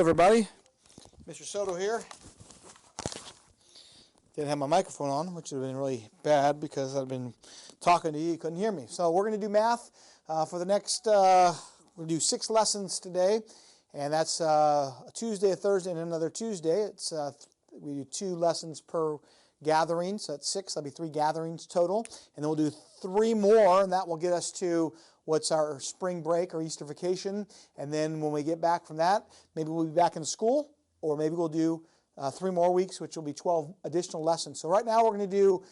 Hello everybody, Mr. Soto here. Didn't have my microphone on, which would have been really bad because I've been talking to you, you couldn't hear me. So we're going to do math for the next, we're going to do 6 lessons today, and that's a Tuesday, a Thursday, and another Tuesday. It's we do 2 lessons per gathering, so that's 6, that'll be 3 gatherings total, and then we'll do 3 more, and that will get us to what's our spring break or Easter vacation, and then when we get back from that, maybe we'll be back in school, or maybe we'll do 3 more weeks, which will be 12 additional lessons. So right now we're going to do,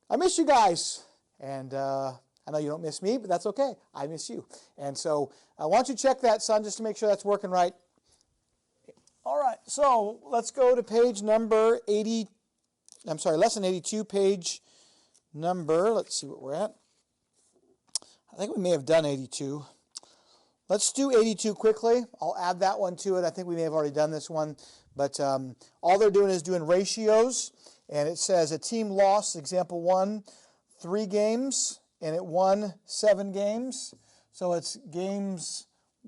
I miss you guys, and I know you don't miss me, but that's okay, I miss you. And so why don't you check that, son, just to make sure that's working right. All right, so let's go to page number 80, I'm sorry, lesson 82, page number, let's see what we're at. I think we may have done 82. Let's do 82 quickly. I'll add that one to it. I think we may have already done this one. But all they're doing is doing ratios. And it says a team lost, example 1, 3 games, and it won 7 games. So it's games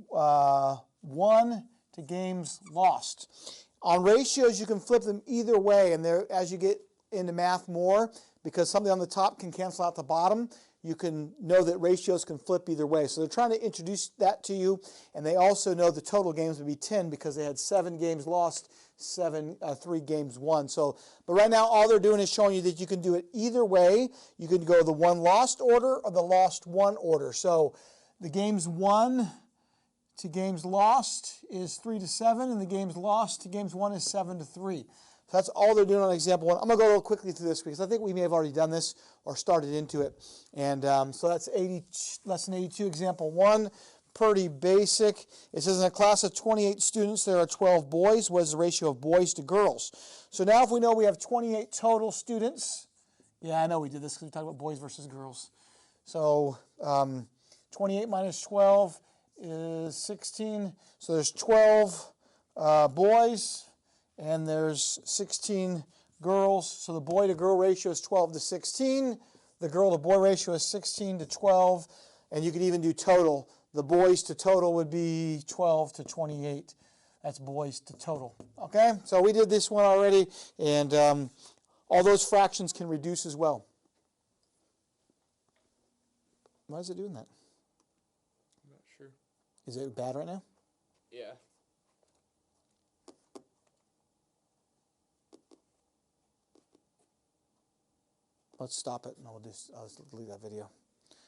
won to games lost. On ratios, you can flip them either way. And as you get into math more, because something on the top can cancel out the bottom, you can know that ratios can flip either way. So they're trying to introduce that to you, and they also know the total games would be 10 because they had 7 games lost, 3 games won. So, but right now all they're doing is showing you that you can do it either way. You can go the 1 lost order or the lost 1 order. So the games won to games lost is 3-7, and the games lost to games won is 7-3. So that's all they're doing on example 1. I'm going to go a little quickly through this because I think we may have already done this or started into it. And so that's lesson 82, example 1. Pretty basic. It says in a class of 28 students, there are 12 boys. What is the ratio of boys to girls? So now if we know we have 28 total students, yeah, I know we did this because we talked about boys versus girls. So 28 minus 12 is 16. So there's 12 boys. And there's 16 girls, so the boy-to-girl ratio is 12-16. The girl-to-boy ratio is 16-12. And you could even do total. The boys to total would be 12-28. That's boys to total. Okay, so we did this one already, and all those fractions can reduce as well. Why is it doing that? I'm not sure. Is it bad right now? Yeah. Let's stop it, and I'll just delete that video.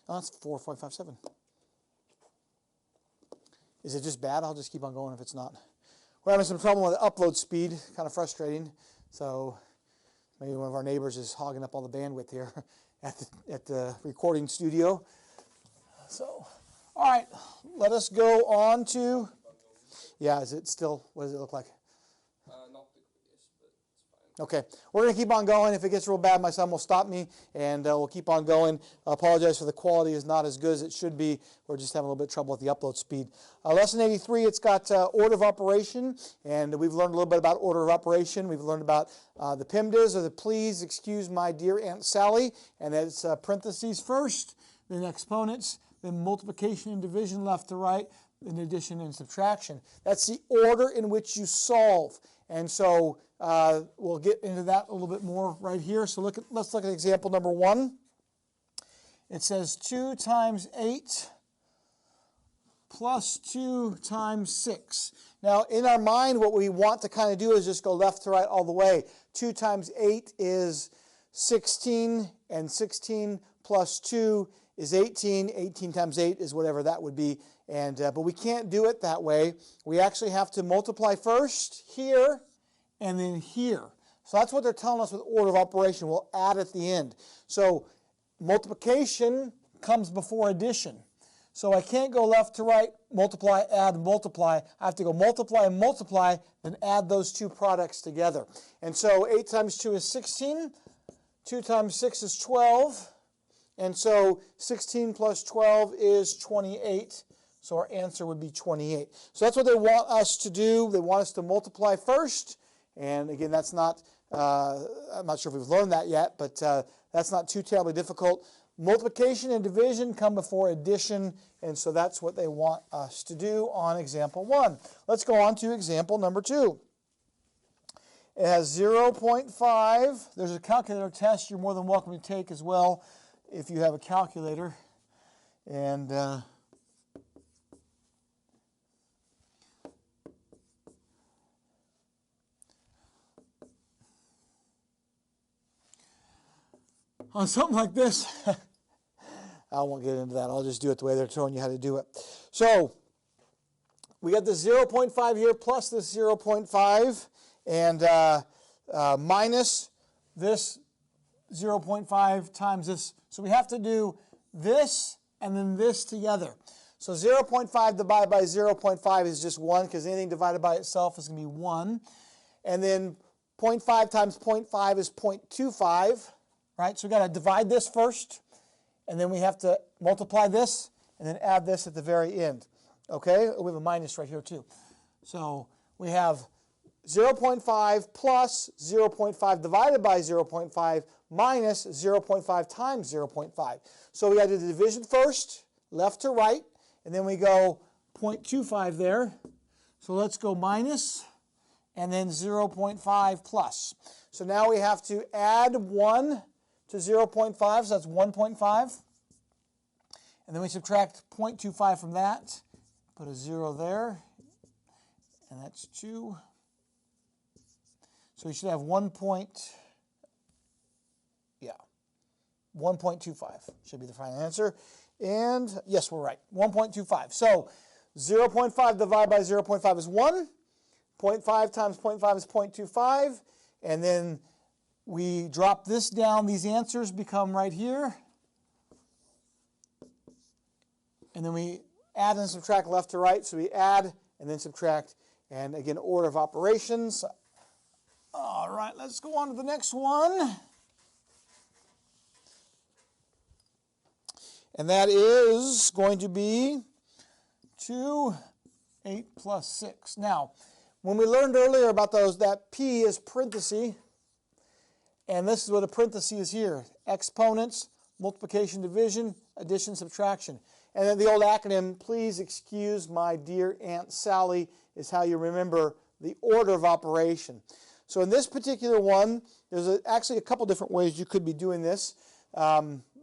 Oh, that's 4.57. Is it just bad? I'll just keep on going if it's not. We're having some trouble with upload speed, kind of frustrating. So maybe one of our neighbors is hogging up all the bandwidth here at the recording studio. So, all right, let us go on to, yeah, is it still, what does it look like? Not the quickest, but it's fine. Okay, we're going to keep on going. If it gets real bad, my son will stop me, and we'll keep on going. I apologize for the quality is not as good as it should be. We're just having a little bit of trouble with the upload speed. Lesson 83, it's got order of operation, and we've learned a little bit about order of operation. We've learned about the PIMDAs, or the please excuse my dear Aunt Sally, and that's parentheses first, then exponents, then multiplication and division left to right, then addition and subtraction. That's the order in which you solve. And so we'll get into that a little bit more right here. So let's look at example number 1. It says 2 times 8 plus 2 times 6. Now, in our mind, what we want to kind of do is just go left to right all the way. 2 times 8 is 16, and 16 plus 2 is 18. 18 times 8 is whatever that would be. And but we can't do it that way. We actually have to multiply first here and then here. So that's what they're telling us with order of operation. We'll add at the end. So multiplication comes before addition. So I can't go left to right, multiply, add, multiply. I have to go multiply and multiply, then add those 2 products together. And so 8 times 2 is 16. 2 times 6 is 12. And so 16 plus 12 is 28. So our answer would be 28. So that's what they want us to do. They want us to multiply first. And again, that's not, I'm not sure if we've learned that yet, but that's not too terribly difficult. Multiplication and division come before addition, and so that's what they want us to do on example 1. Let's go on to example number 2. It has 0.5. There's a calculator test you're more than welcome to take as well if you have a calculator. And on something like this, I won't get into that. I'll just do it the way they're showing you how to do it. So we got this 0.5 here plus this 0.5 and minus this 0.5 times this. So we have to do this and then this together. So 0.5 divided by 0.5 is just 1 because anything divided by itself is going to be 1. And then 0.5 times 0.5 is 0.25. Right, so we've got to divide this first, and then we have to multiply this, and then add this at the very end. Okay, we have a minus right here too. So we have 0.5 plus 0.5 divided by 0.5 minus 0.5 times 0.5. So we got to do the division first, left to right, and then we go 0.25 there. So let's go minus, and then 0.5 plus. So now we have to add 1 to 0.5, so that's 1.5. And then we subtract 0.25 from that, put a 0 there, and that's 2. So we should have 1.25 should be the final answer. And yes, we're right, 1.25. So 0.5 divided by 0.5 is 1. 0.5 times 0.5 is 0.25. And then we drop this down. These answers become right here. And then we add and subtract left to right. So we add and then subtract. And again, order of operations. All right, let's go on to the next one. And that is going to be 2, 8 plus 6. Now, when we learned earlier about those, that P is parenthesis. And this is what a parenthesis is here. Exponents, multiplication, division, addition, subtraction. And then the old acronym, please excuse my dear Aunt Sally, is how you remember the order of operation. So in this particular one, there's actually a couple different ways you could be doing this.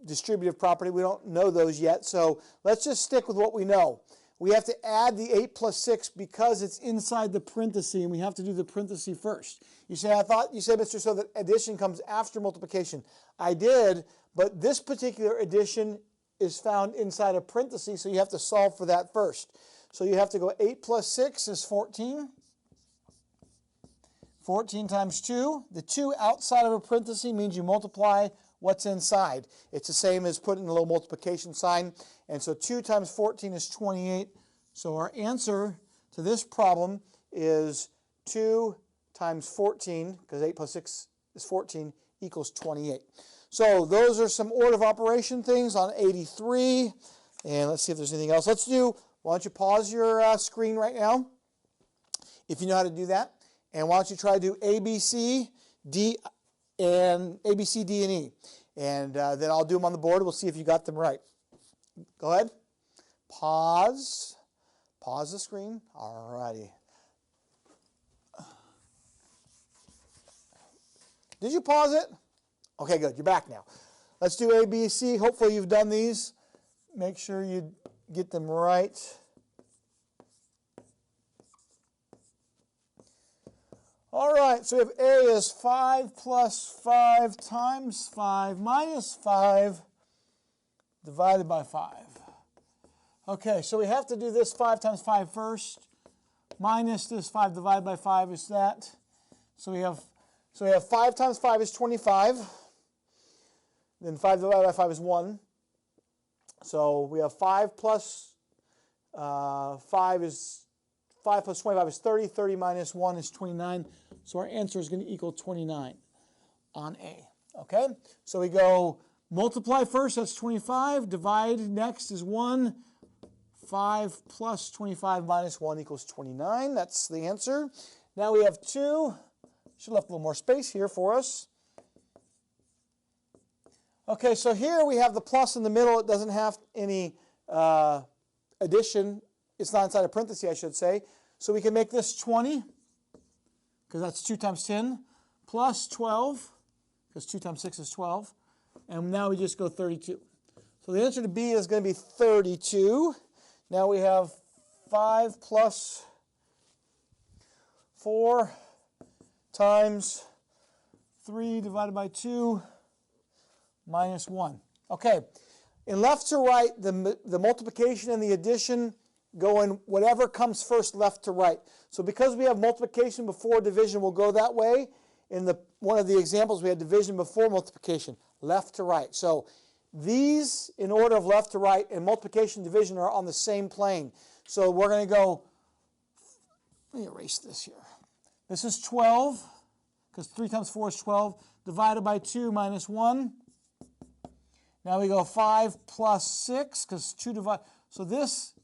Distributive property, we don't know those yet, so let's just stick with what we know. We have to add the 8 plus 6 because it's inside the parenthesis, and we have to do the parenthesis first. You say, I thought you said, Mr. So, that addition comes after multiplication. I did, but this particular addition is found inside a parenthesis, so you have to solve for that first. So you have to go 8 plus 6 is 14. 14 times 2. The 2 outside of a parenthesis means you multiply what's inside. It's the same as putting a little multiplication sign. And so 2 times 14 is 28. So our answer to this problem is 2 times 14, because 8 plus 6 is 14, equals 28. So those are some order of operation things on 83. And let's see if there's anything else. Why don't you pause your screen right now, if you know how to do that. And why don't you try to do A, B, C, D, and A, B, C, D, and E. And then I'll do them on the board. We'll see if you got them right. Go ahead. Pause. Pause the screen. All righty. Did you pause it? Okay, good. You're back now. Let's do A, B, C. Hopefully you've done these. Make sure you get them right. All right, so we have A is 5 plus 5 times 5 minus 5 divided by 5. Okay, so we have to do this 5 times 5 first. Minus this 5 divided by 5 is that. So we have 5 times 5 is 25. Then 5 divided by 5 is 1. So we have 5 plus 5 is 5 plus 25 is 30. 30 minus 1 is 29. So our answer is going to equal 29 on A. Okay? So we go multiply first, that's 25. Divide next is 1. 5 plus 25 minus 1 equals 29. That's the answer. Now we have 2. Should have left a little more space here for us. Okay, so here we have the plus in the middle. It doesn't have any addition. It's not inside a parenthesis, I should say. So we can make this 20, because that's 2 times 10, plus 12, because 2 times 6 is 12. And now we just go 32. So the answer to B is going to be 32. Now we have 5 plus 4 times 3 divided by 2 minus 1. Okay, in left to right, the multiplication and the addition go in whatever comes first, left to right. So because we have multiplication before division, we'll go that way. In one of the examples, we had division before multiplication, left to right. So these, in order of left to right, and multiplication and division are on the same plane. So we're going to go, let me erase this here. This is 12, because 3 times 4 is 12, divided by 2 minus 1. Now we go 5 plus 6, because 2 divided, so this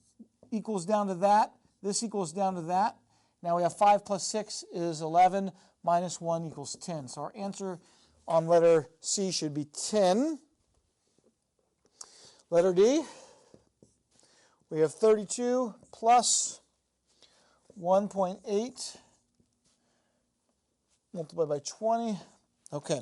equals down to that. This equals down to that. Now we have 5 plus 6 is 11, minus 1 equals 10. So our answer on letter C should be 10. Letter D, we have 32 plus 1.8 multiplied by 20. Okay,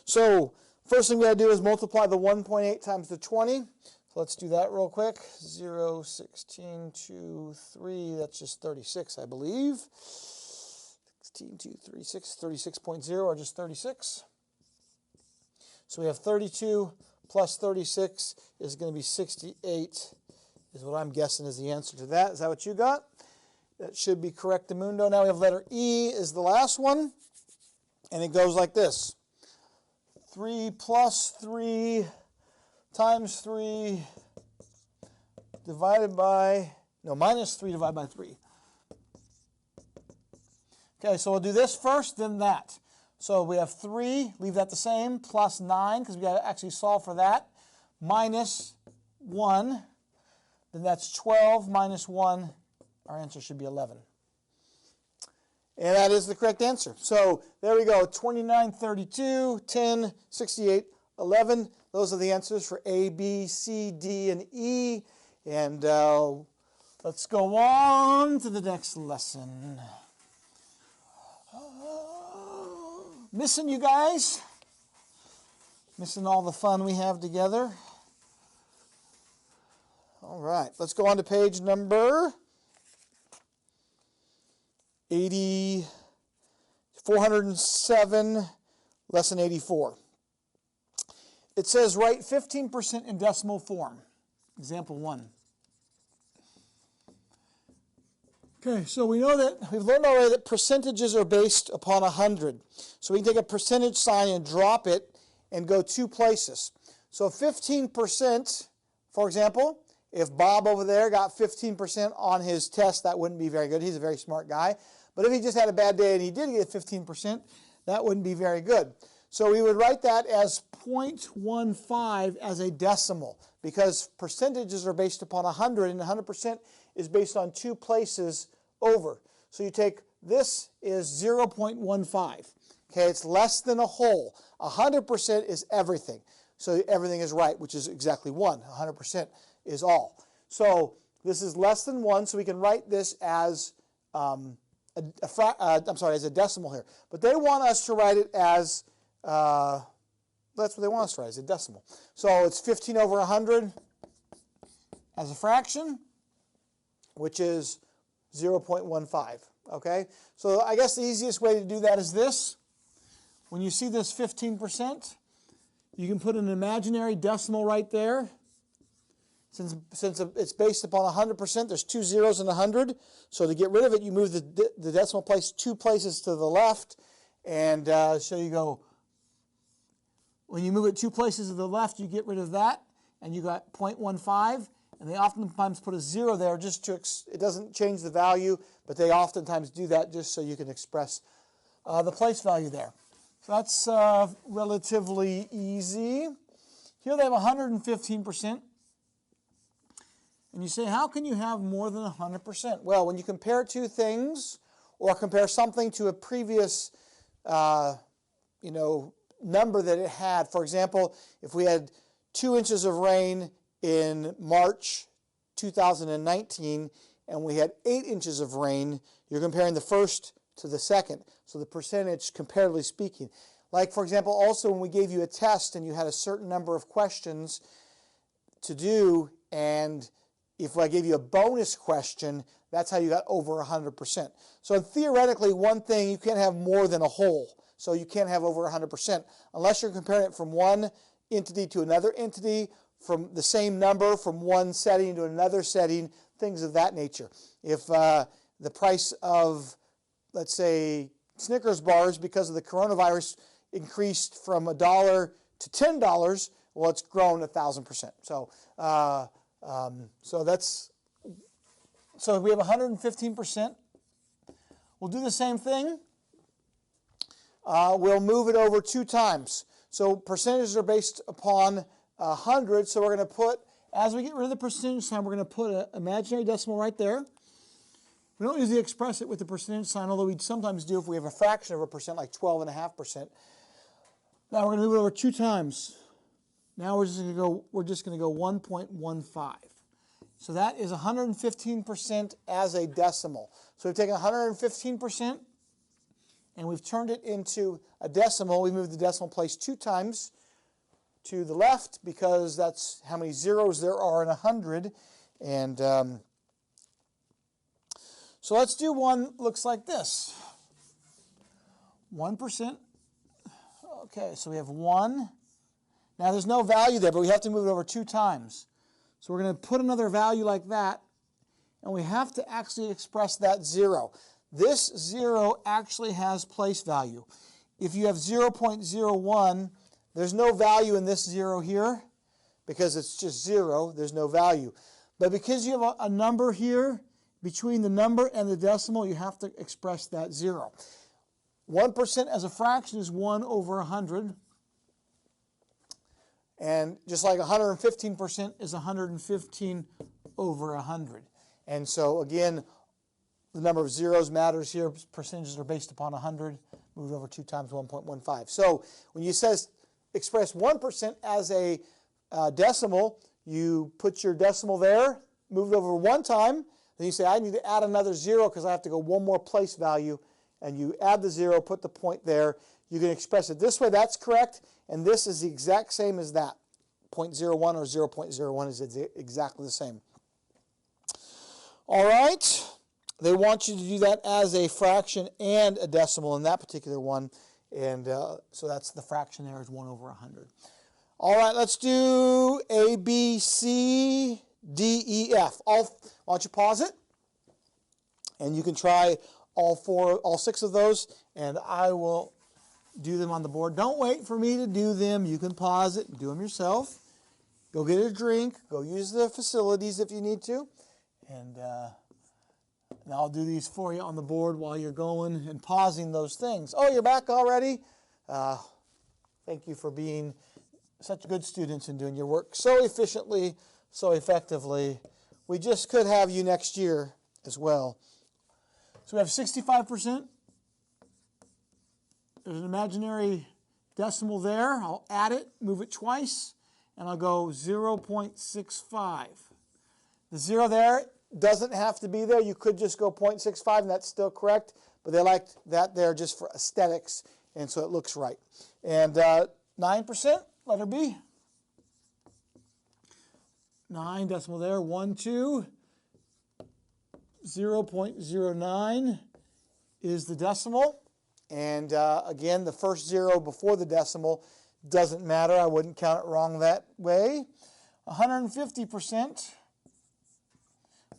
so first thing we got to do is multiply the 1.8 times the 20. So let's do that real quick. 0, 16, 2, 3, that's just 36, I believe. 16, 2, 3, 6, 36.0, or just 36. So we have 32 plus 36 is going to be 68, is what I'm guessing is the answer to that. Is that what you got? That should be correct, Mundo. Now we have letter E is the last one, and it goes like this. 3 plus 3 times 3 divided by, no, minus 3 divided by 3. Okay, so we'll do this first, then that. So we have 3, leave that the same, plus 9, because we got to actually solve for that, minus 1. Then that's 12 minus 1. Our answer should be 11. And that is the correct answer. So there we go, 29, 32, 10, 68, 11. Those are the answers for A, B, C, D, and E. And let's go on to the next lesson. Missing you guys? Missing all the fun we have together? All right, let's go on to page number 407, lesson 84. It says write 15% in decimal form. Example 1. Okay, so we know that, we've learned already that percentages are based upon 100. So we can take a percentage sign and drop it and go 2 places. So 15%, for example, if Bob over there got 15% on his test, that wouldn't be very good. He's a very smart guy. But if he just had a bad day and he did get 15%, that wouldn't be very good. So we would write that as 0.15 as a decimal, because percentages are based upon 100, and 100% is based on 2 places over. So you take, this is 0.15. Okay, it's less than a whole. 100% is everything. So everything is right, which is exactly 1. 100% is all. So this is less than 1, so we can write this as as a decimal here. But they want us to write it as, that's what they want us to write, as a decimal. So it's 15 over 100 as a fraction, which is 0.15. Okay? So I guess the easiest way to do that is this. When you see this 15%, you can put an imaginary decimal right there. Since it's based upon 100%, there's 2 zeros in 100. So to get rid of it, you move the decimal place 2 places to the left. And so you go, when you move it 2 places to the left, you get rid of that. And you got 0.15. And they oftentimes put a 0 there just to, it doesn't change the value, but they oftentimes do that just so you can express the place value there. So that's relatively easy. Here they have 115%. And you say, how can you have more than 100%? Well, when you compare 2 things, or compare something to a previous, number that it had. For example, if we had 2 inches of rain in March 2019 and we had 8 inches of rain, you're comparing the first to the second. So the percentage, comparatively speaking. Like, for example, also when we gave you a test and you had a certain number of questions to do, and if I gave you a bonus question, that's how you got over 100%. So theoretically, one thing, you can't have more than a whole. So you can't have over 100% unless you're comparing it from one entity to another entity, from the same number, from one setting to another setting, things of that nature. If the price of, let's say, Snickers bars, because of the coronavirus, increased from $1 to $10, well, it's grown 1,000%. So, so we have 115%. We'll do the same thing. We'll move it over 2 times. So percentages are based upon 100. So we're going to put, as we get rid of the percentage sign, we're going to put an imaginary decimal right there. We don't usually express it with the percentage sign, although we sometimes do if we have a fraction of a percent, like 12.5%. Now we're going to move it over 2 times. Now we're just going to go 1.15. So that is 115% as a decimal. So we've taken 115% and we've turned it into a decimal. We moved the decimal place 2 times to the left because that's how many zeros there are in 100. And so let's do one looks like this. 1%. Okay, so we have 1. Now there's no value there, but we have to move it over 2 times. So we're going to put another value like that, and we have to actually express that 0. This 0 actually has place value. If you have 0.01, there's no value in this 0 here because it's just 0. There's no value. But because you have a number here, between the number and the decimal, you have to express that 0. 1% as a fraction is 1 over 100. And just like 115% is 115 over 100. And so again, the number of zeros matters here. Percentages are based upon 100, moved over 2 times 1.15. So when you says express 1% as a decimal, you put your decimal there, move it over 1 time, then you say, I need to add another 0 because I have to go 1 more place value, and you add the 0, put the point there. You can express it this way, that's correct, and this is the exact same as that. 0.01 or 0.01 is exactly the same. All right, they want you to do that as a fraction and a decimal in that particular one, and so that's the fraction there is 1 over 100. All right, let's do A, B, C, D, E, F. Why don't you pause it, and you can try all 6 of those, and I will do them on the board. Don't wait for me to do them. You can pause it and do them yourself. Go get a drink. Go use the facilities if you need to. And I'll do these for you on the board while you're going and pausing those things. Oh, you're back already? Thank you for being such good students and doing your work so efficiently, so effectively. We just could have you next year as well. So we have 65%. There's an imaginary decimal there. I'll add it, move it twice, and I'll go 0.65. The 0 there doesn't have to be there. You could just go 0.65, and that's still correct, but they liked that there just for aesthetics, and so it looks right. And 9%, letter B. 9 decimal there, 1, 2. 0.09 is the decimal. And again, the first 0 before the decimal doesn't matter. I wouldn't count it wrong that way. 150%.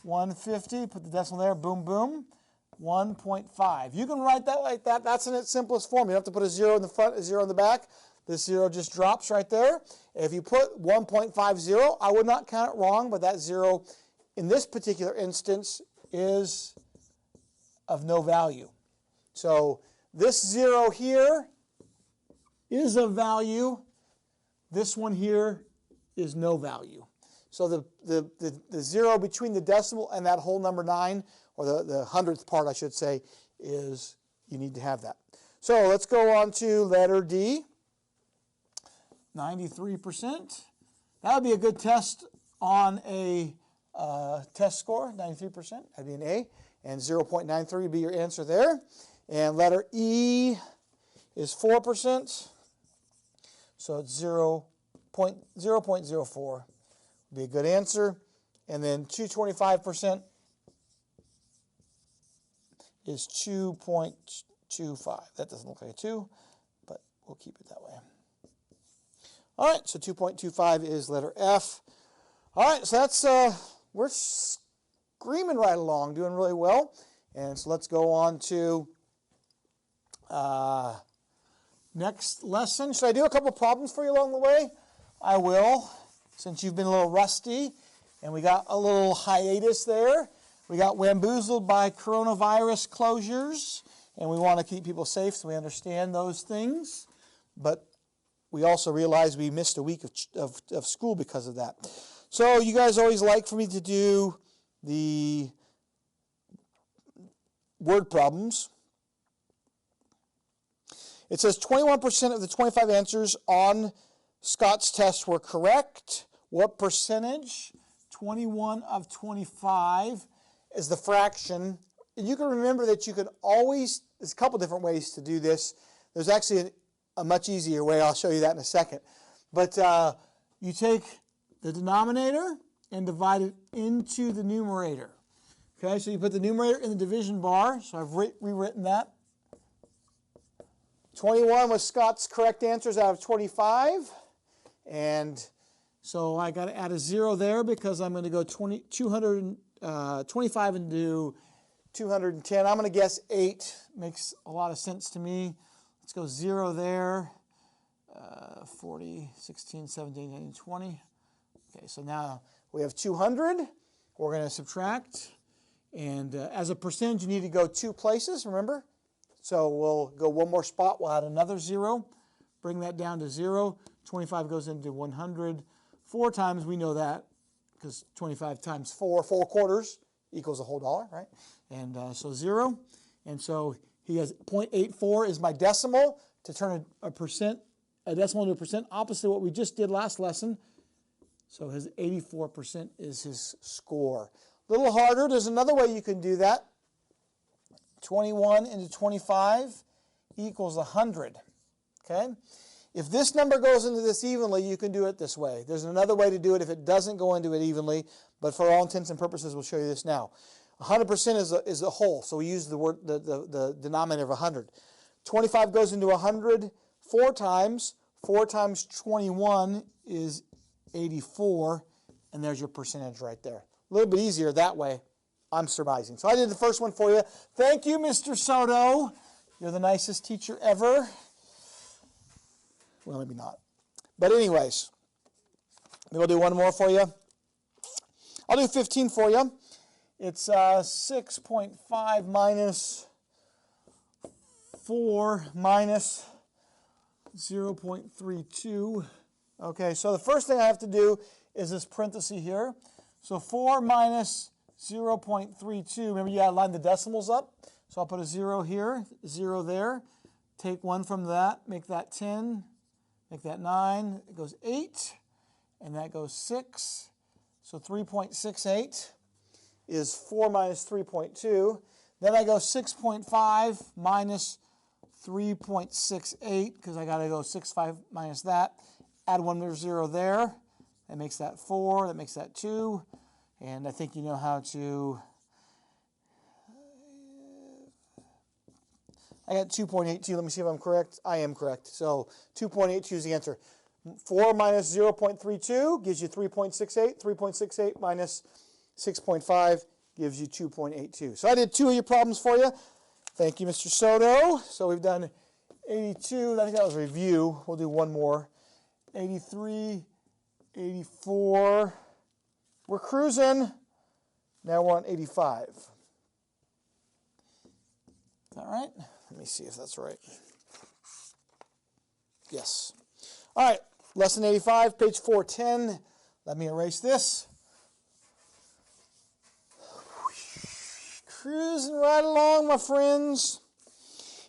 150, put the decimal there, boom, boom. 1.5. You can write that like that. That's in its simplest form. You don't have to put a 0 in the front, a 0 in the back. This 0 just drops right there. If you put 1.50, I would not count it wrong, but that 0 in this particular instance is of no value. So this 0 here is of value. This one here is no value. So the 0 between the decimal and that whole number 9, or the 100th part I should say, is you need to have that. So let's go on to letter D. 93%. That would be a good test on a test score, 93%. That'd be an A. And 0.93 would be your answer there. And letter E is 4%. So it's 0.04 would be a good answer. And then 225% is 2.25. That doesn't look like a 2, but we'll keep it that way. All right, so 2.25 is letter F. All right, so that's, we're screaming right along, doing really well. And so let's go on to next lesson. Should I do a couple problems for you along the way? I will, since you've been a little rusty and we got a little hiatus there. We got bamboozled by coronavirus closures, and we want to keep people safe, so we understand those things. But we also realize we missed a week of school because of that. So you guys always like for me to do the word problems. It says 21% of the 25 answers on Scott's test were correct. What percentage? 21 of 25 is the fraction. And you can remember that you can always, there's a couple different ways to do this. There's actually a much easier way. I'll show you that in a second. But you take the denominator and divide it into the numerator. Okay, so you put the numerator in the division bar. So I've rewritten that. 21 was Scott's correct answers out of 25. And so I got to add a 0 there because I'm going to go 225 into 210. I'm going to guess 8. Makes a lot of sense to me. Let's go 0 there. 40, 16, 17, 18, 20. Okay, so now we have 200. We're going to subtract. And as a percentage, you need to go 2 places, remember? So we'll go one more spot. We'll add another 0. Bring that down to 0. 25 goes into 100. 4 times, we know that, because 25 times 4 quarters, equals a whole dollar, right? And so 0. And so he has 0.84 is my decimal to turn a decimal into a percent, opposite of what we just did last lesson. So his 84% is his score. A little harder. There's another way you can do that. 21 into 25 equals 100. Okay? If this number goes into this evenly, you can do it this way. There's another way to do it if it doesn't go into it evenly, but for all intents and purposes, we'll show you this now. 100% is a whole, so we use the denominator of 100. 25 goes into 100 4 times. 4 times 21 is 84, and there's your percentage right there. A little bit easier that way, I'm surmising. So I did the first one for you. Thank you, Mr. Soto. You're the nicest teacher ever. Well, maybe not. But anyways, maybe I'll do one more for you. I'll do 15 for you. It's 6.5 minus 4 minus 0.32. Okay, so the first thing I have to do is this parenthesis here. So 4 minus 0.32. Remember, you got to line the decimals up. So I'll put a 0 here, 0 there. Take 1 from that, make that 10, make that 9. It goes 8, and that goes 6. So 3.68 is 4 minus 3.2. Then I go 6.5 minus 3.68, because I got to go 6.5 minus that. Add 1 more 0 there. That makes that 4. That makes that 2. And I think you know how to... I got 2.82. Let me see if I'm correct. I am correct. So 2.82 is the answer. 4 minus 0.32 gives you 3.68. 3.68 minus 6.5 gives you 2.82. So I did 2 of your problems for you. Thank you, Mr. Soto. So we've done 82. I think that was a review. We'll do one more. 83, 84. We're cruising. Now we're on 85. Is that right? Let me see if that's right. Yes. All right. Lesson 85, page 410. Let me erase this. Cruising right along, my friends.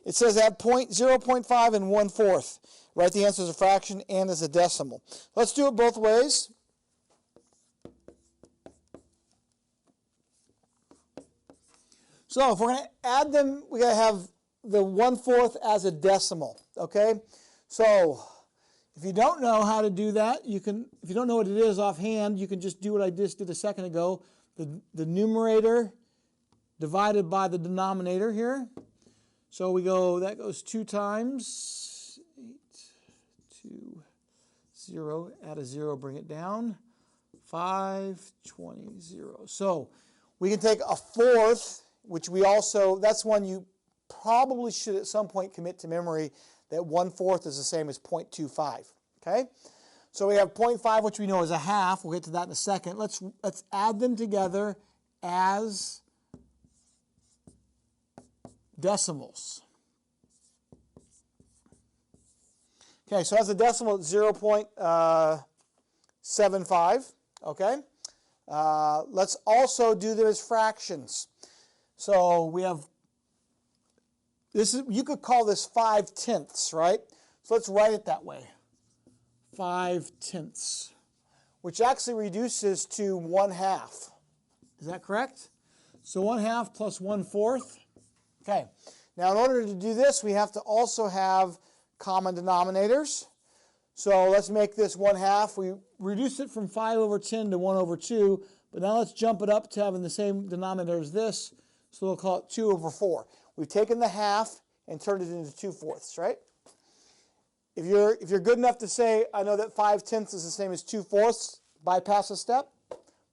It says add 0.5 and 1/4. Write the answer as a fraction and as a decimal. Let's do it both ways. So if we're going to add them, we got to have the 1/4 as a decimal, okay? So if you don't know how to do that, you can, if you don't know what it is offhand, you can just do what I just did a second ago. The numerator divided by the denominator here. So we go, that goes 2 times 8, 2, 0, add a 0, bring it down, 5, 20, 0. So we can take 1/4, which we also, that's one you probably should at some point commit to memory, that 1/4 is the same as 0.25, okay? So we have 0.5, which we know is a half. We'll get to that in a second. Let's add them together as decimals. Okay, so as a decimal, it's 0.75, okay? Let's also do them as fractions. So we have, this is, you could call this 5/10, right? So let's write it that way. 5/10, which actually reduces to 1/2. Is that correct? So 1/2 plus 1/4. Okay. Now in order to do this, we have to also have common denominators. So let's make this 1/2. We reduced it from 5/10 to 1/2, but now let's jump it up to having the same denominator as this. So we'll call it 2/4. We've taken the half and turned it into 2/4, right? If you're good enough to say, I know that 5/10 is the same as 2/4, bypass a step,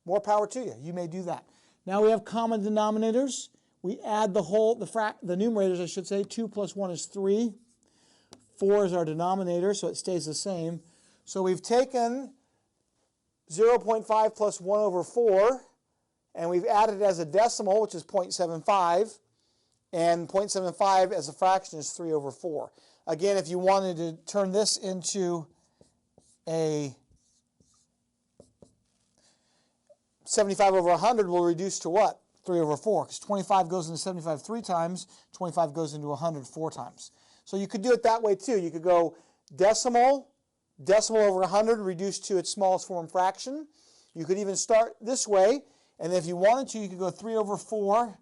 more power to you. You may do that. Now we have common denominators. We add the numerators, I should say. 2 plus 1 is 3. 4 is our denominator, so it stays the same. So we've taken 0.5 plus 1/4, and we've added it as a decimal, which is 0.75. And 0.75 as a fraction is 3/4. Again, if you wanted to turn this into a 75/100, will reduce to what? 3/4, because 25 goes into 75 3 times, 25 goes into 100 4 times. So you could do it that way too. You could go decimal over 100, reduced to its smallest form fraction. You could even start this way, and if you wanted to, you could go 3/4,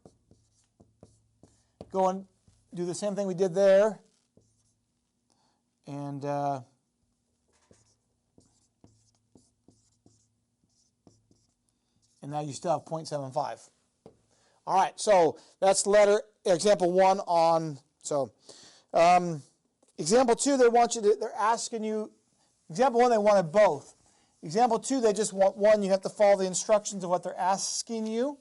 go and do the same thing we did there, and now you still have 0.75. All right, so that's example 1 on, so example 2, they're asking you, example 1, they wanted both. Example 2, they just want one. You have to follow the instructions of what they're asking you.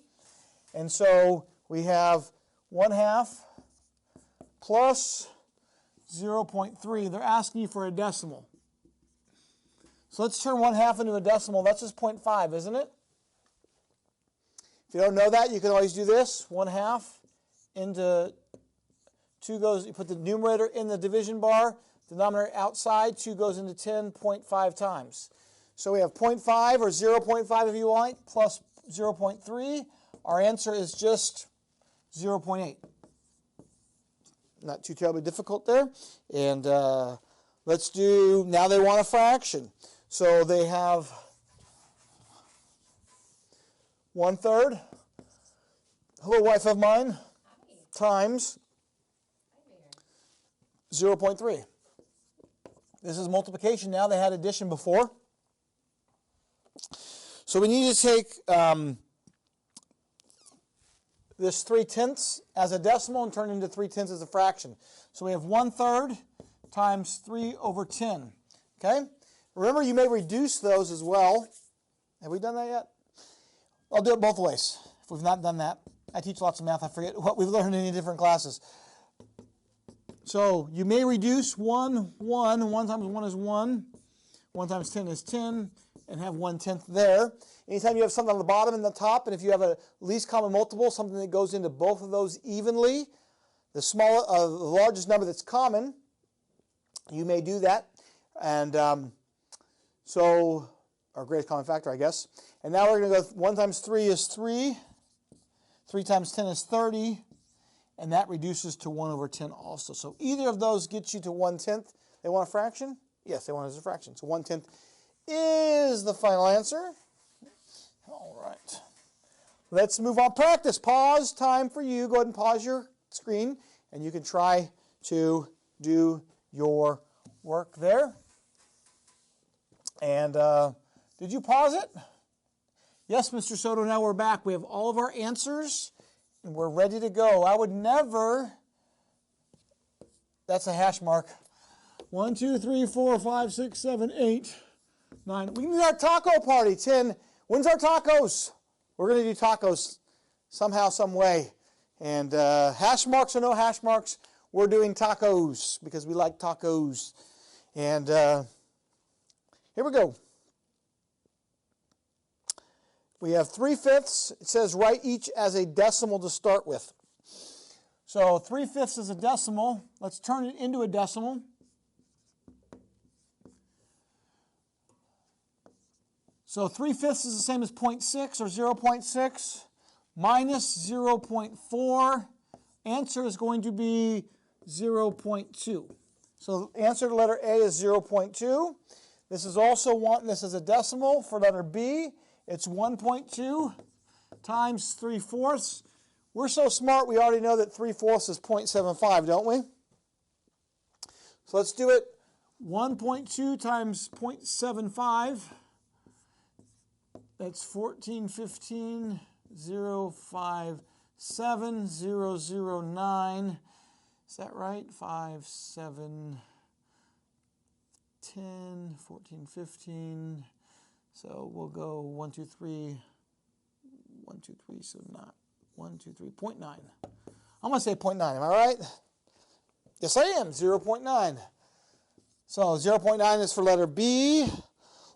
And so we have 1/2 plus 0.3. They're asking you for a decimal. So let's turn 1/2 into a decimal. That's just 0.5, isn't it? If you don't know that, you can always do this. 1/2 into 2 goes, you put the numerator in the division bar, denominator outside, 2 goes into 10.5 times. So we have 0.5 or 0.5 if you like, plus 0.3. Our answer is just 0.8. Not too terribly difficult there. And let's do, now they want a fraction. So they have 1/3, hello wife of mine, times 0.3. This is multiplication now. They had addition before. So we need to take this 3/10 as a decimal and turn it into 3/10 as a fraction. So we have 1/3 times 3/10. Okay? Remember, you may reduce those as well. Have we done that yet? I'll do it both ways if we've not done that. I teach lots of math. I forget what we've learned in different classes. So you may reduce 1 times 1 is 1. 1 times 10 is 10, and have 1/10 there. Anytime you have something on the bottom and the top, and if you have a least common multiple, something that goes into both of those evenly, the largest number that's common, you may do that. And so, our greatest common factor, I guess. And now we're going to go, 1 times 3 is 3. 3 times 10 is 30. and that reduces to 1 over 10 also. So either of those gets you to 1/10. They want a fraction? Yes, they want it as a fraction. So 1/10 is the final answer. All right. Let's move on. Practice. Pause time for you. Go ahead and pause your screen, and you can try to do your work there. And did you pause it? Yes, Mr. Soto, now we're back. We have all of our answers, and we're ready to go. I would never, that's a hash mark. 1, 2, 3, 4, 5, 6, 7, 8, 9. We can do our taco party. 10. When's our tacos? We're going to do tacos somehow, some way. And hash marks or no hash marks, we're doing tacos because we like tacos. And here we go. We have 3/5. It says write each as a decimal to start with. So 3/5 is a decimal. Let's turn it into a decimal. So 3/5 is the same as 0.6 or 0.6 minus 0.4. Answer is going to be 0.2. So the answer to letter A is 0.2. This is also wanting this as a decimal for letter B. It's 1.2 times 3/4. We're so smart we already know that 3/4 is 0.75, don't we? So let's do it. 1.2 times 0.75. That's 1415,057,009. Is that right? 5, 7, 10, 14, 15. So we'll go 1, 2, 3, 1, 2, 3, so not 1, 2, 3, 0.9. I'm going to say 0.9, am I right? Yes, I am, 0.9. So 0.9 is for letter B.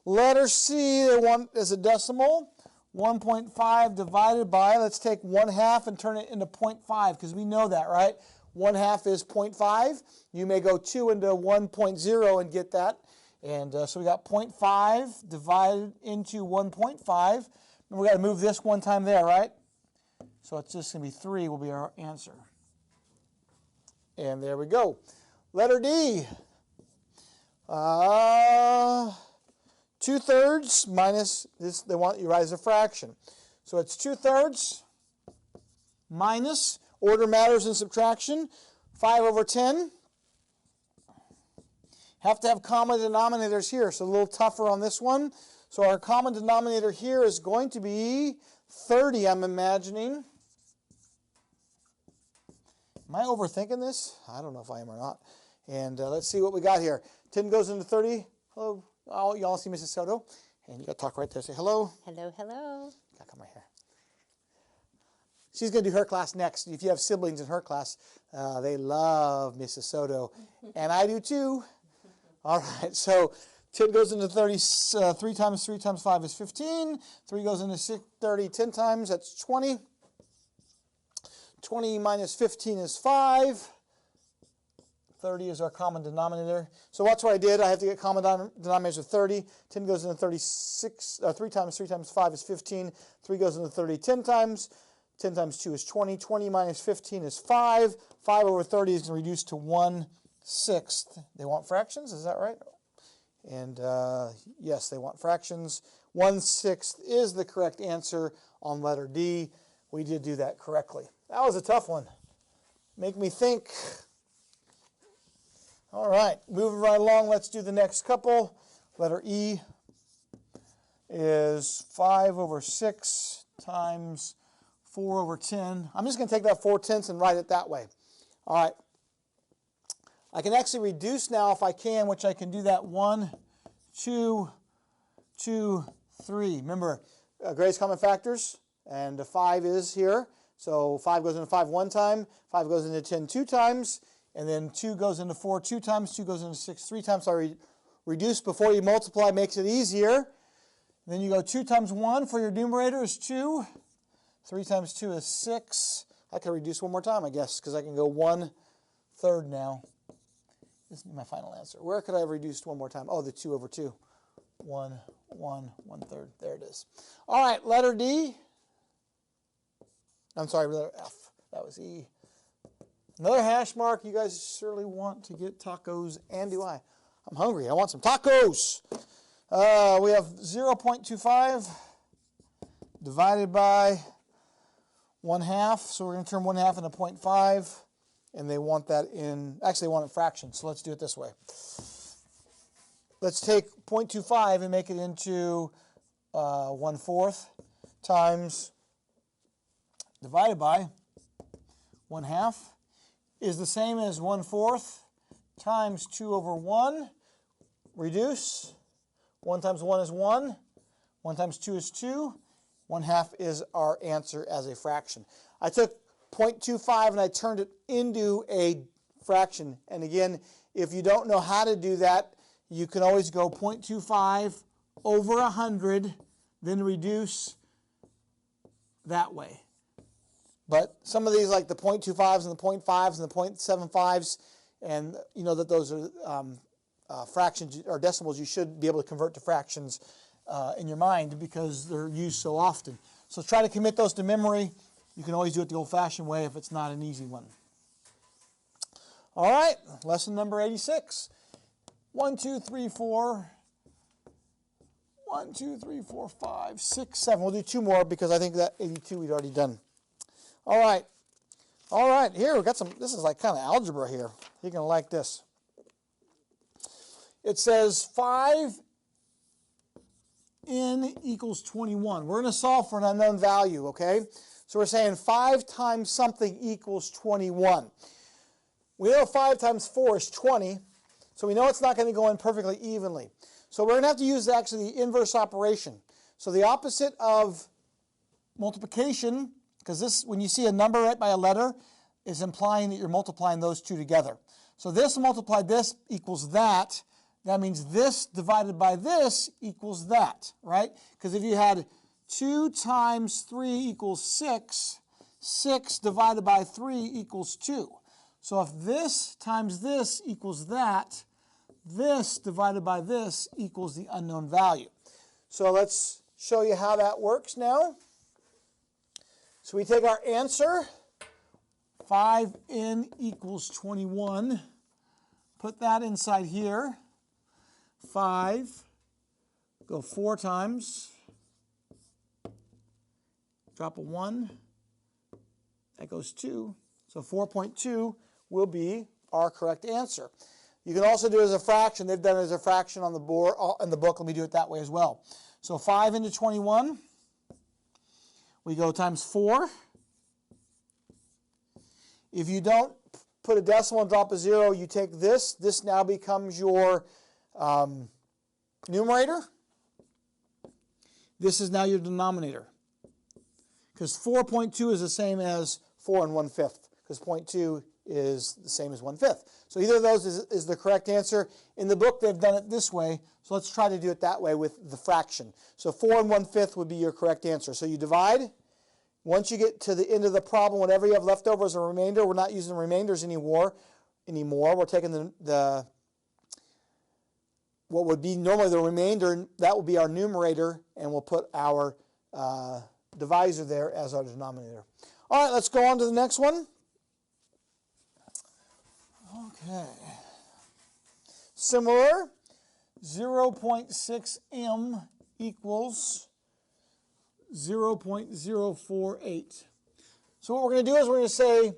Letter C, they want as a decimal. 1.5 divided by, let's take 1/2 and turn it into 0.5, because we know that, right? 1/2 is 0.5. You may go 2 into 1.0 and get that. And so we got 0.5 divided into 1.5. And we got to move this one time there, right? So it's just going to be 3 will be our answer. And there we go. Letter D. 2/3 minus this, they want you to write as a fraction. So it's 2/3 minus, order matters in subtraction, 5 over 10. Have to have common denominators here, so a little tougher on this one. So our common denominator here is going to be 30, I'm imagining. Am I overthinking this? I don't know if I am or not. And let's see what we got here. 10 goes into 30. Hello. Oh, y'all see Mrs. Soto? And you got to talk right there. Say hello. Hello, hello. Got to come right here. She's going to do her class next. If you have siblings in her class, they love Mrs. Soto. And I do too. All right. So 10 goes into 30. 3 times 3 times 5 is 15. 3 goes into 30 10 times. That's 20. 20 minus 15 is 5. 30 is our common denominator. So that's what I did. I have to get common denominators of 30. 10 goes into 36. 3 times 3 times 5 is 15. 3 goes into 30 10 times. 10 times 2 is 20. 20 minus 15 is 5. 5 over 30 is going to reduce to 1/6. They want fractions, is that right? And yes, they want fractions. 1/6 is the correct answer on letter D. We did do that correctly. That was a tough one. Make me think. All right, moving right along, let's do the next couple. Letter E is 5 over 6 times 4 over 10. I'm just going to take that 4/10 and write it that way. All right. I can actually reduce now if I can, which I can do that 1, 2, 2, 3. Remember, greatest common factors, and the 5 is here. So 5 goes into 5 one time, 5 goes into 10 two times, and then 2 goes into 4 two times, 2 goes into 6 three times. So I reduce before you multiply makes it easier. Then you go 2 times 1 for your numerator is 2. 3 times 2 is 6. I can reduce one more time, I guess, because I can go 1/3 now. This is my final answer. Where could I have reduced one more time? Oh, the 2 over 2. 1, 1, 1/3. There it is. All right, letter D. I'm sorry, letter F. That was E. Another hash mark. You guys surely want to get tacos, and do I. I'm hungry. I want some tacos. We have 0.25 divided by 1/2. So we're going to turn 1/2 into 0.5. And they want that in, actually they want it in fractions. So let's do it this way. Let's take 0.25 and make it into 1/4 times divided by 1/2 is the same as 1/4 times 2 over 1. Reduce. 1 times 1 is 1. 1 times 2 is 2. 1/2 is our answer as a fraction. I took 0.25 and I turned it into a fraction. And again, if you don't know how to do that, you can always go 0.25 over 100, then reduce that way. But some of these, like the 0.25s and the 0.5s and the 0.75s, and you know that those are fractions or decimals, you should be able to convert to fractions in your mind because they're used so often. So try to commit those to memory. You can always do it the old-fashioned way if it's not an easy one. All right, lesson number 86. 1, 2, 3, 4. 1, 2, 3, 4, 5, 6, 7. We'll do 2 more because I think that 82 we'd already done. All right. All right, here we've got some, this is like kind of algebra here. You're going to like this. It says 5n equals 21. We're going to solve for an unknown value, okay? So we're saying 5 times something equals 21. We know 5 times 4 is 20, so we know it's not going to go in perfectly evenly. So we're going to have to use actually the inverse operation. So the opposite of multiplication, because this, when you see a number right by a letter, is implying that you're multiplying those two together. So this multiplied this equals that. That means this divided by this equals that, right? Because if you had 2 times 3 equals 6, 6 divided by 3 equals 2. So if this times this equals that, this divided by this equals the unknown value. So let's show you how that works now. So we take our answer, 5n equals 21. Put that inside here. 5, go 4 times. Drop a 1. That goes 2. So 4.2 will be our correct answer. You can also do it as a fraction. They've done it as a fraction on the board in the book. Let me do it that way as well. So 5 into 21. We go times 4. If you don't put a decimal and drop a 0, you take this. This now becomes your numerator. This is now your denominator. Because 4.2 is the same as 4 1/5. Because 0.2 is the same as 1/5. So either of those is the correct answer. In the book, they've done it this way. So let's try to do it that way with the fraction. So 4 1/5 would be your correct answer. So you divide. Once you get to the end of the problem, whatever you have left over is a remainder. We're not using remainders anymore. We're taking the what would be normally the remainder, that will be our numerator, and we'll put our divisor there as our denominator. All right, let's go on to the next one. Okay. Similar, 0.6m equals 0.048. So what we're going to do is we're going to say,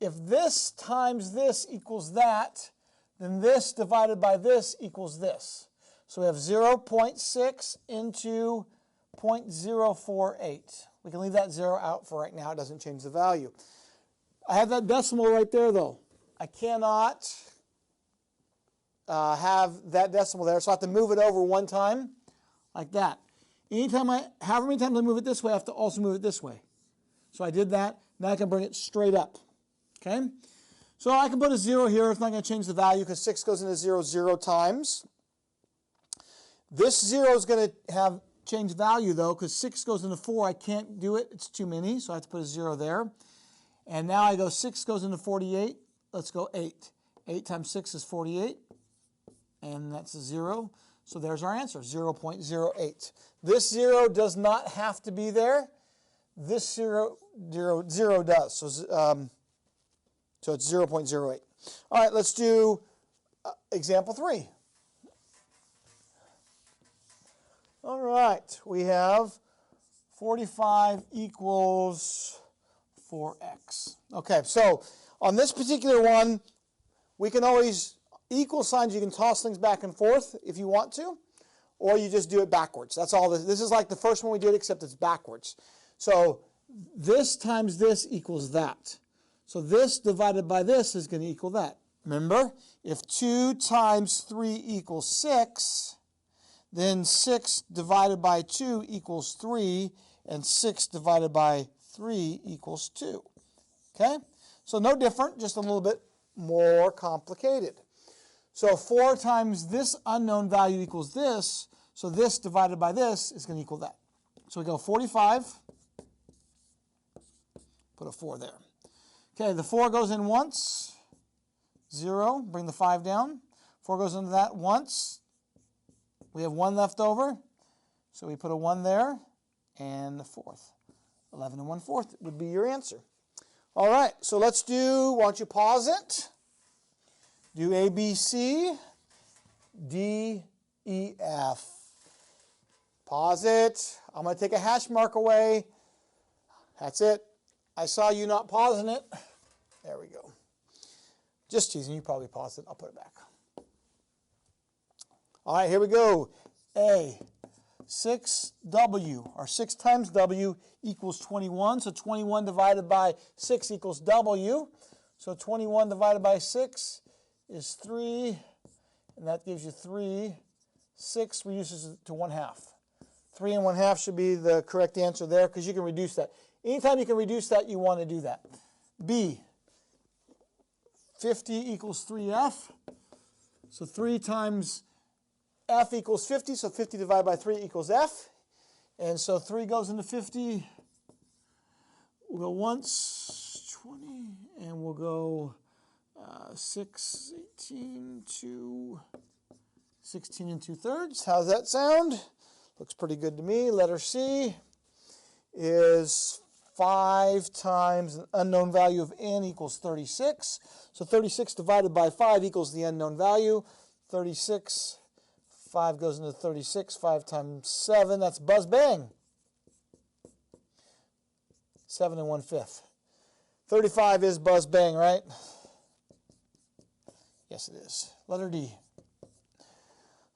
if this times this equals that, then this divided by this equals this. So we have 0.6 into 0.048. We can leave that 0 out for right now. It doesn't change the value. I have that decimal right there, though. I cannot have that decimal there, so I have to move it over one time, like that. However many times I move it this way, I have to also move it this way. So I did that. Now I can bring it straight up. Okay? So I can put a 0 here. It's not going to change the value because 6 goes into 0 0 times. This 0 is going to have change value, though, because 6 goes into 4. I can't do it. It's too many, so I have to put a 0 there. And now I go 6 goes into 48. Let's go 8. 8 times 6 is 48. And that's a 0. So there's our answer, 0.08. This 0 does not have to be there. This 0 does. So So it's 0.08. All right, let's do example 3. All right, we have 45 equals 4x. Okay, so on this particular one, we can always, equal signs, you can toss things back and forth if you want to, or you just do it backwards. That's all. This is like the first one we did, except it's backwards. So this times this equals that. So this divided by this is going to equal that. Remember, if 2 times 3 equals 6, then 6 divided by 2 equals 3, and 6 divided by 3 equals 2. Okay? So no different, just a little bit more complicated. So 4 times this unknown value equals this, so this divided by this is going to equal that. So we go 45, put a 4 there. Okay, the 4 goes in once, 0, bring the 5 down. 4 goes into that once. We have 1 left over, so we put a 1 there, and the 4th. 11 1/4 would be your answer. All right, so let's do, why don't you pause it? Do A, B, C, D, E, F. Pause it. I'm going to take a hash mark away. That's it. I saw you not pausing it. There we go. Just teasing. You probably paused it. I'll put it back. All right, here we go. A, 6W, or 6 times W equals 21. So 21 divided by 6 equals W. So 21 divided by 6 is 3, and that gives you 3. 6 reduces it to 1/2. 3 1/2 should be the correct answer there, because you can reduce that. Anytime you can reduce that, you want to do that. B, 50 equals 3F. So 3 times F equals 50, so 50 divided by 3 equals F. And so 3 goes into 50. We'll go once, 20, and we'll go 6, 18, 2, 16 2/3. How's that sound? Looks pretty good to me. Letter C is 5 times an unknown value of n equals 36. So 36 divided by 5 equals the unknown value. 36, 5 goes into 36. 5 times 7, that's buzz bang. 7 1/5. 35 is buzz bang, right? Yes, it is. Letter D.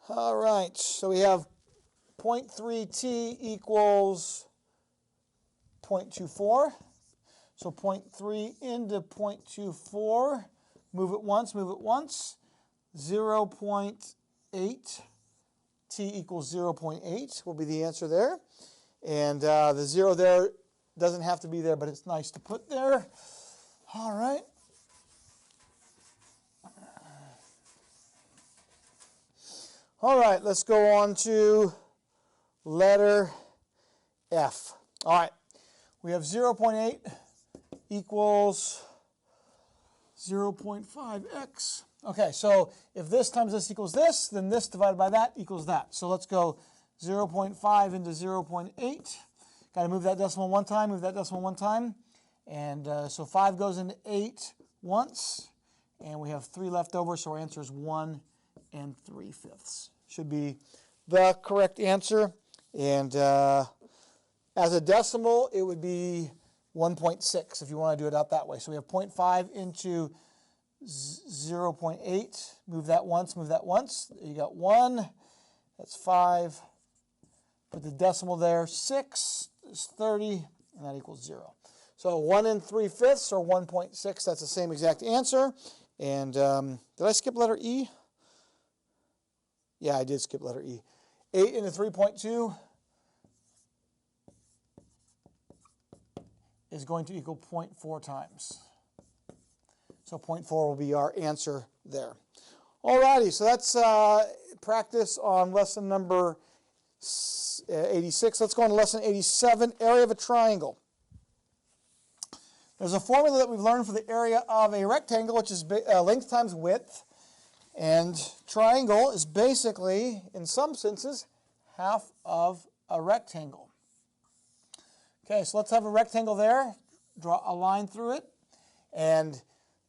All right, so we have 0.3t equals 0.24. So 0.3 into 0.24. Move it once, move it once. 0.8. T equals 0.8 will be the answer there. And the 0 there doesn't have to be there, but it's nice to put there. All right. All right, let's go on to letter F. All right, we have 0.8 equals 0.5x. Okay, so if this times this equals this, then this divided by that equals that. So let's go 0.5 into 0.8. Got to move that decimal one time, move that decimal one time. And so 5 goes into 8 once, and we have 3 left over, so our answer is 1 3/5. Should be the correct answer. And as a decimal, it would be 1.6 if you want to do it out that way. So we have 0.5 into 0.8. Move that once, move that once. You got 1. That's 5. Put the decimal there. 6 is 30, and that equals 0. So 1 3/5 or 1.6, that's the same exact answer. And did I skip letter E? Yeah, I did skip letter E. 8 into 3.2 is going to equal 0.4 times. So 0.4 will be our answer there. Alrighty, so that's practice on lesson number 86. Let's go on to lesson 87, area of a triangle. There's a formula that we've learned for the area of a rectangle, which is length times width. And triangle is basically, in some senses, half of a rectangle. Okay, so let's have a rectangle there. Draw a line through it. And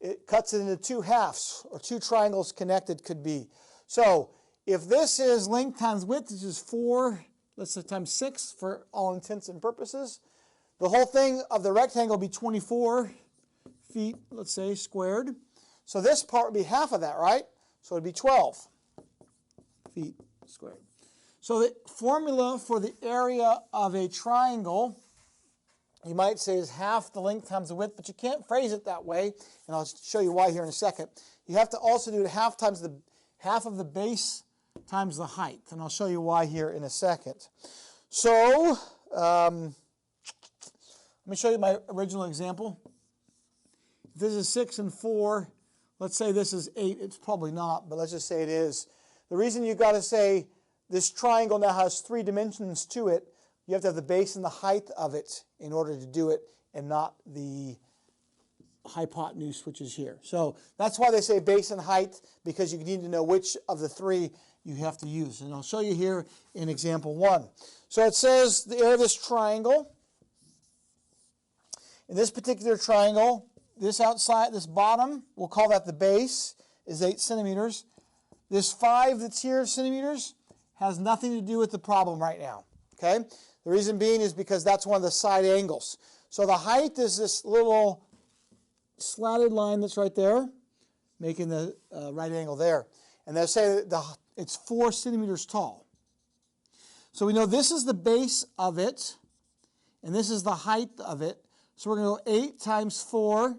it cuts it into two halves, or two triangles connected could be. So if this is length times width, which is 4, let's say times 6 for all intents and purposes, the whole thing of the rectangle will be 24 feet, let's say, squared. So this part would be half of that, right? So it would be 12 feet squared. So the formula for the area of a triangle, you might say, is half the length times the width, but you can't phrase it that way, and I'll show you why here in a second. You have to also do half of the base times the height, and I'll show you why here in a second. So let me show you my original example. If this is 6 and 4, let's say this is 8. It's probably not, but let's just say it is. The reason you've got to say this triangle now has 3 dimensions to it, you have to have the base and the height of it in order to do it, and not the hypotenuse, which is here. So that's why they say base and height, because you need to know which of the 3 you have to use. And I'll show you here in example 1. So it says the area of this triangle. In this particular triangle, this outside, this bottom, we'll call that the base, is 8 centimeters. This 5 that's here, centimeters, has nothing to do with the problem right now. Okay? The reason being is because that's one of the side angles. So the height is this little slatted line that's right there, making the right angle there. And they'll say that it's 4 centimeters tall. So we know this is the base of it, and this is the height of it. So we're going to go 8 times 4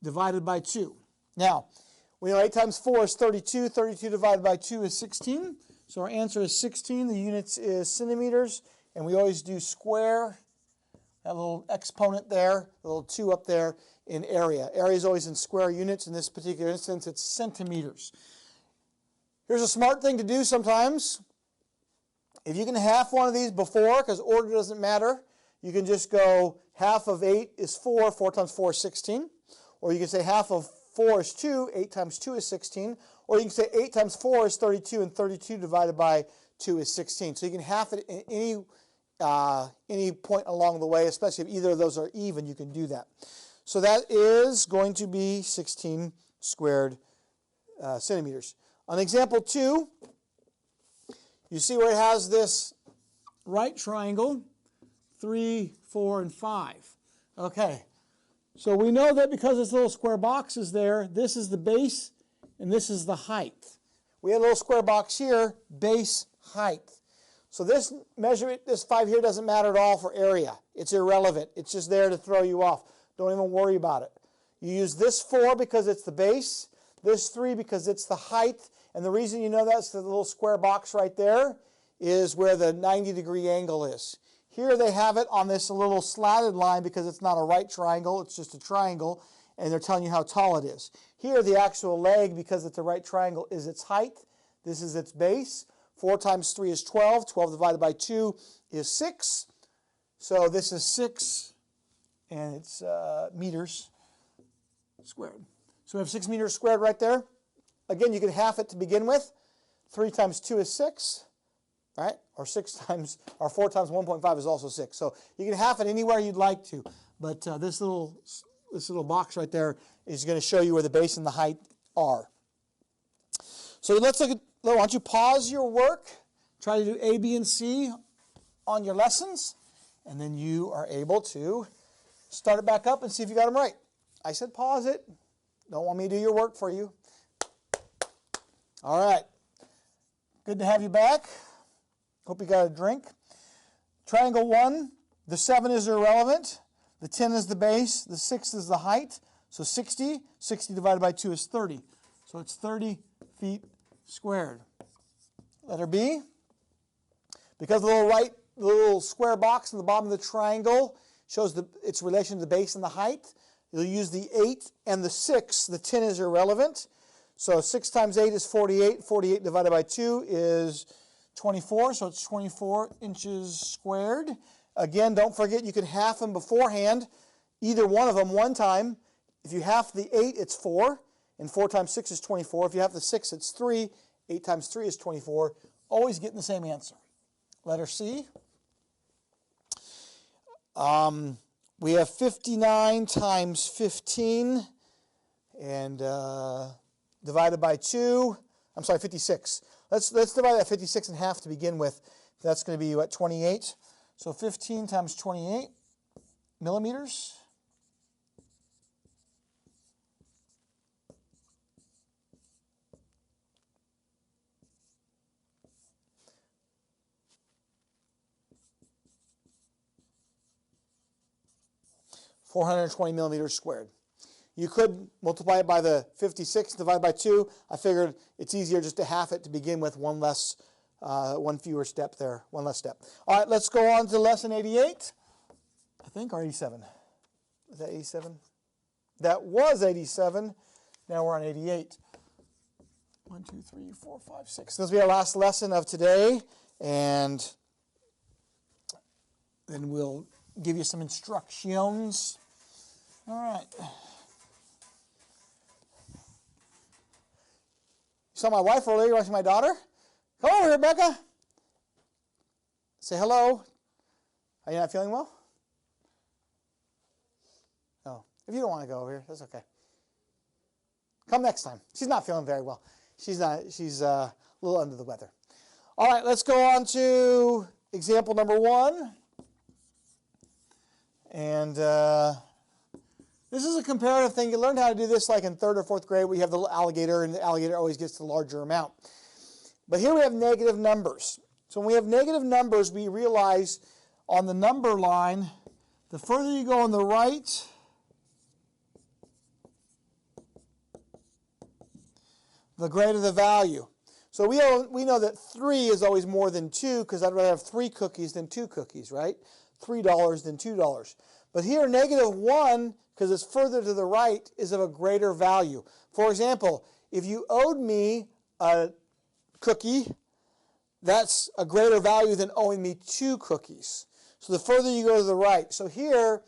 divided by 2. Now, we know 8 times 4 is 32. 32 divided by 2 is 16. So our answer is 16. The units is centimeters. And we always do square, that little exponent there, the little 2 up there in area. Area is always in square units. In this particular instance, it's centimeters. Here's a smart thing to do sometimes. If you can half one of these before, because order doesn't matter, you can just go half of 8 is 4. 4 times 4 is 16. Or you can say half of 4 is 2, 8 times 2 is 16. Or you can say 8 times 4 is 32, and 32 divided by 2 is 16. So you can half it at any point along the way, especially if either of those are even, you can do that. So that is going to be 16 squared centimeters. On example 2, you see where it has this right triangle, 3, 4, and 5. Okay. So we know that because this little square box is there, this is the base and this is the height. We have a little square box here, base, height. So this measurement, this 5 here doesn't matter at all for area. It's irrelevant. It's just there to throw you off. Don't even worry about it. You use this 4 because it's the base, this 3 because it's the height, and the reason you know that's the little square box right there is where the 90-degree angle is. Here they have it on this little slatted line because it's not a right triangle, it's just a triangle, and they're telling you how tall it is. Here the actual leg, because it's a right triangle, is its height. This is its base. 4 times 3 is 12. 12 divided by 2 is 6. So this is 6, and it's meters squared. So we have 6 meters squared right there. Again, you can half it to begin with. 3 times 2 is 6. Right? Or 4 times 1.5 is also 6. So you can half it anywhere you'd like to. But this little box right there is going to show you where the base and the height are. So let's look at, why don't you pause your work, try to do A, B, and C on your lessons, and then you are able to start it back up and see if you got them right. I said pause it. Don't want me to do your work for you. All right. Good to have you back. Hope you got a drink. Triangle 1, the 7 is irrelevant. The 10 is the base. The 6 is the height. So 60. 60 divided by 2 is 30. So it's 30 feet squared. Letter B. Because the little square box in the bottom of the triangle shows its relation to the base and the height, you'll use the 8 and the 6. The 10 is irrelevant. So 6 times 8 is 48. 48 divided by 2 is 24, so it's 24 inches squared. Again, don't forget you can half them beforehand, either one of them one time. If you half the 8, it's 4, and 4 times 6 is 24. If you half the 6, it's 3. 8 times 3 is 24. Always getting the same answer. Letter C. we have 59 times 15 and divided by 2. I'm sorry, 56. Let's divide that 56 in half to begin with. That's going to be, what, 28? So 15 times 28 millimeters. (420 millimeters squared). You could multiply it by the 56, divide by 2. I figured it's easier just to half it to begin with, one fewer step there, one less step. All right, let's go on to lesson 88, I think, or 87. Is that 87? That was 87. Now we're on 88. 1, 2, 3, 4, 5, 6. This will be our last lesson of today, and then we'll give you some instructions. All right. You saw my wife earlier, you watching my daughter? Come over here, Becca. Say hello. Are you not feeling well? No. If you don't want to go over here, that's okay. Come next time. She's not feeling very well. She's a little under the weather. All right, let's go on to example number 1. And this is a comparative thing. You learned how to do this like in 3rd or 4th grade. We have the little alligator, and the alligator always gets the larger amount. But here we have negative numbers. So when we have negative numbers, we realize on the number line, the further you go on the right, the greater the value. So we know that 3 is always more than 2 because I'd rather have 3 cookies than 2 cookies, right? $3 than $2. But here, negative 1, because it's further to the right, is of a greater value. For example, if you owed me a cookie, that's a greater value than owing me 2 cookies. So the further you go to the right. So here,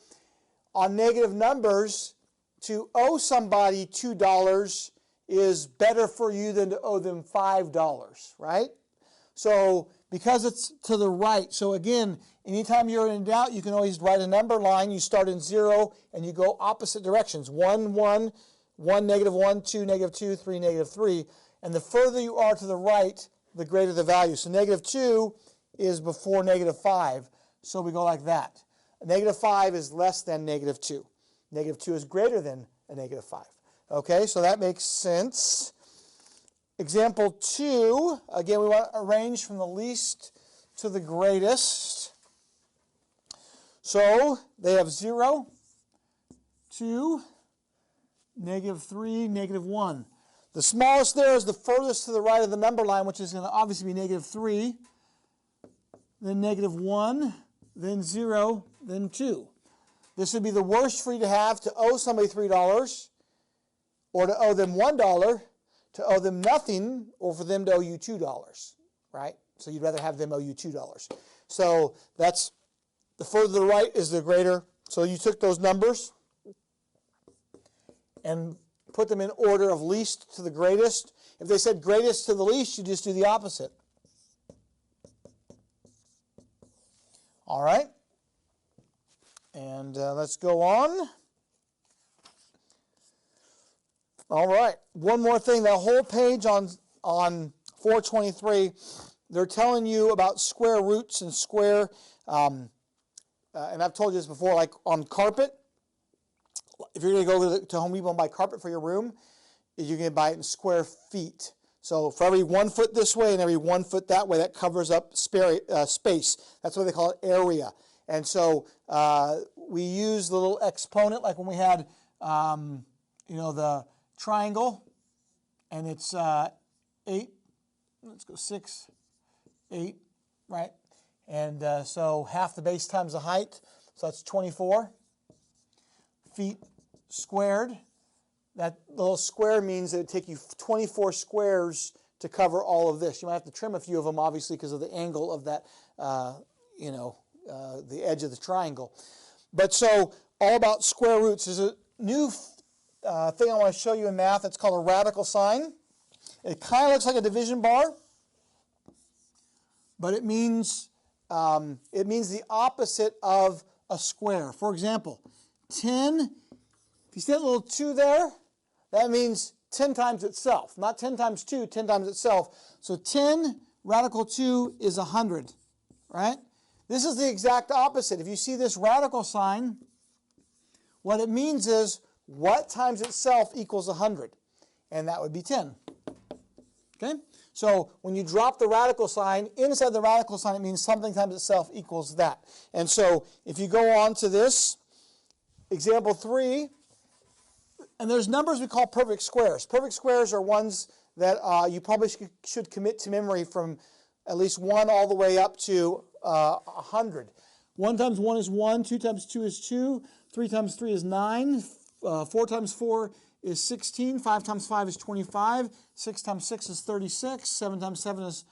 on negative numbers, to owe somebody $2 is better for you than to owe them $5, right? So because it's to the right. So again, anytime you're in doubt, you can always write a number line. You start in 0 and you go opposite directions. 1, 1, 1, negative 1, 2, negative 2, 3, negative 3. And the further you are to the right, the greater the value. So negative 2 is before negative 5. So we go like that. A negative 5 is less than negative 2. Negative 2 is greater than a negative 5. Okay, so that makes sense. Example 2, again, we want to arrange from the least to the greatest. So they have 0, 2, negative 3, negative 1. The smallest there is the furthest to the right of the number line, which is going to obviously be negative 3, then negative 1, then 0, then 2. This would be the worst for you to have, to owe somebody $3, or to owe them $1, to owe them nothing, or for them to owe you $2, right? So you'd rather have them owe you $2. So that's, the further to the right is the greater. So you took those numbers and put them in order of least to the greatest. If they said greatest to the least, you just do the opposite. All right. And let's go on. All right. One more thing. That whole page on 423, they're telling you about square roots and square, and I've told you this before, like on carpet. If you're going to go to Home Depot and buy carpet for your room, you're going to buy it in square feet. So for every 1 foot this way and every 1 foot that way, that covers up space. That's what they call it, area. And so we use the little exponent, like when we had, the triangle, and it's 8. Let's go 6, 8, right? And so half the base times the height, so that's 24 feet squared. That little square means that it would take you 24 squares to cover all of this. You might have to trim a few of them, obviously, because of the angle of that, the edge of the triangle. But so, all about square roots. There's a new thing I want to show you in math. It's called a radical sign. It kind of looks like a division bar, but it means the opposite of a square. For example, 10, if you see that little 2 there, that means 10 times itself. Not 10 times 2, 10 times itself. So 10 radical 2 is 100, right? This is the exact opposite. If you see this radical sign, what it means is what times itself equals 100? And that would be 10. Okay? So when you drop the radical sign, inside the radical sign, it means something times itself equals that. And so if you go on to this, example 3, and there's numbers we call perfect squares. Perfect squares are ones that you probably should commit to memory from at least 1 all the way up to 100. 1 times 1 is 1, 2 times 2 is 2, 3 times 3 is 9, 4 times 4 is 16, 5 times 5 is 25, 6 times 6 is 36, 7 times 7 is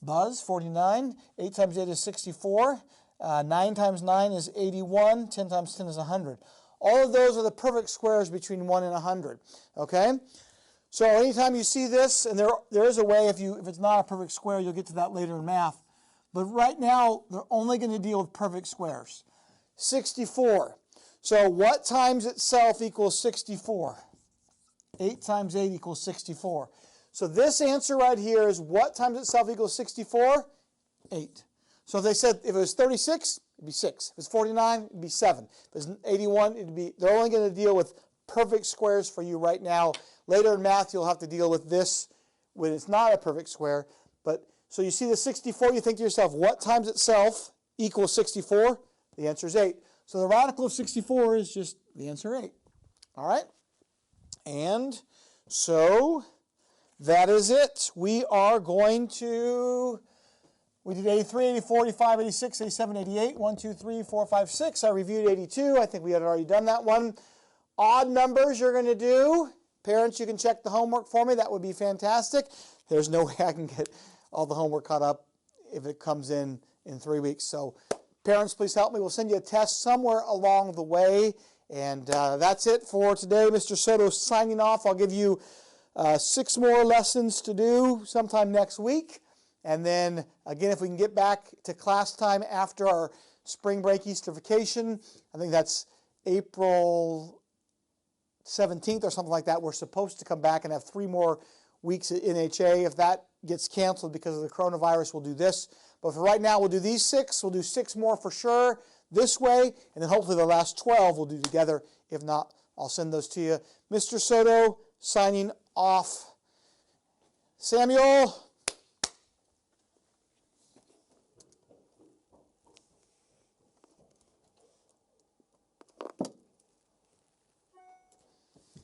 Buzz, 49, 8 times 8 is 64, 9 times 9 is 81, 10 times 10 is 100. All of those are the perfect squares between 1 and 100, okay? So anytime you see this, and there is a way, if it's not a perfect square, you'll get to that later in math. But right now, they're only going to deal with perfect squares. 64. So what times itself equals 64? 8 times 8 equals 64. So this answer right here is what times itself equals 64? 8. So if they said if it was 36, it'd be 6. If it's 49, it'd be 7. If it's 81, it'd be, they're only going to deal with perfect squares for you right now. Later in math, you'll have to deal with this when it's not a perfect square. But so you see the 64, you think to yourself, what times itself equals 64? The answer is 8. So the radical of 64 is just the answer 8. All right? And so that is it. We are going to, we did 83, 84, 85, 86, 87, 88, 1, 2, 3, 4, 5, 6. I reviewed 82. I think we had already done that one. Odd numbers you're going to do. Parents, you can check the homework for me. That would be fantastic. There's no way I can get all the homework caught up if it comes in 3 weeks. So parents, please help me. We'll send you a test somewhere along the way. And that's it for today. Mr. Soto signing off. I'll give you 6 more lessons to do sometime next week. And then, again, if we can get back to class time after our spring break Easter vacation, I think that's April 17th or something like that. We're supposed to come back and have 3 more weeks at NHA. If that gets canceled because of the coronavirus, we'll do this. But for right now, we'll do these 6. We'll do 6 more for sure this way, and then hopefully the last 12 we'll do together. If not, I'll send those to you. Mr. Soto signing off. Samuel.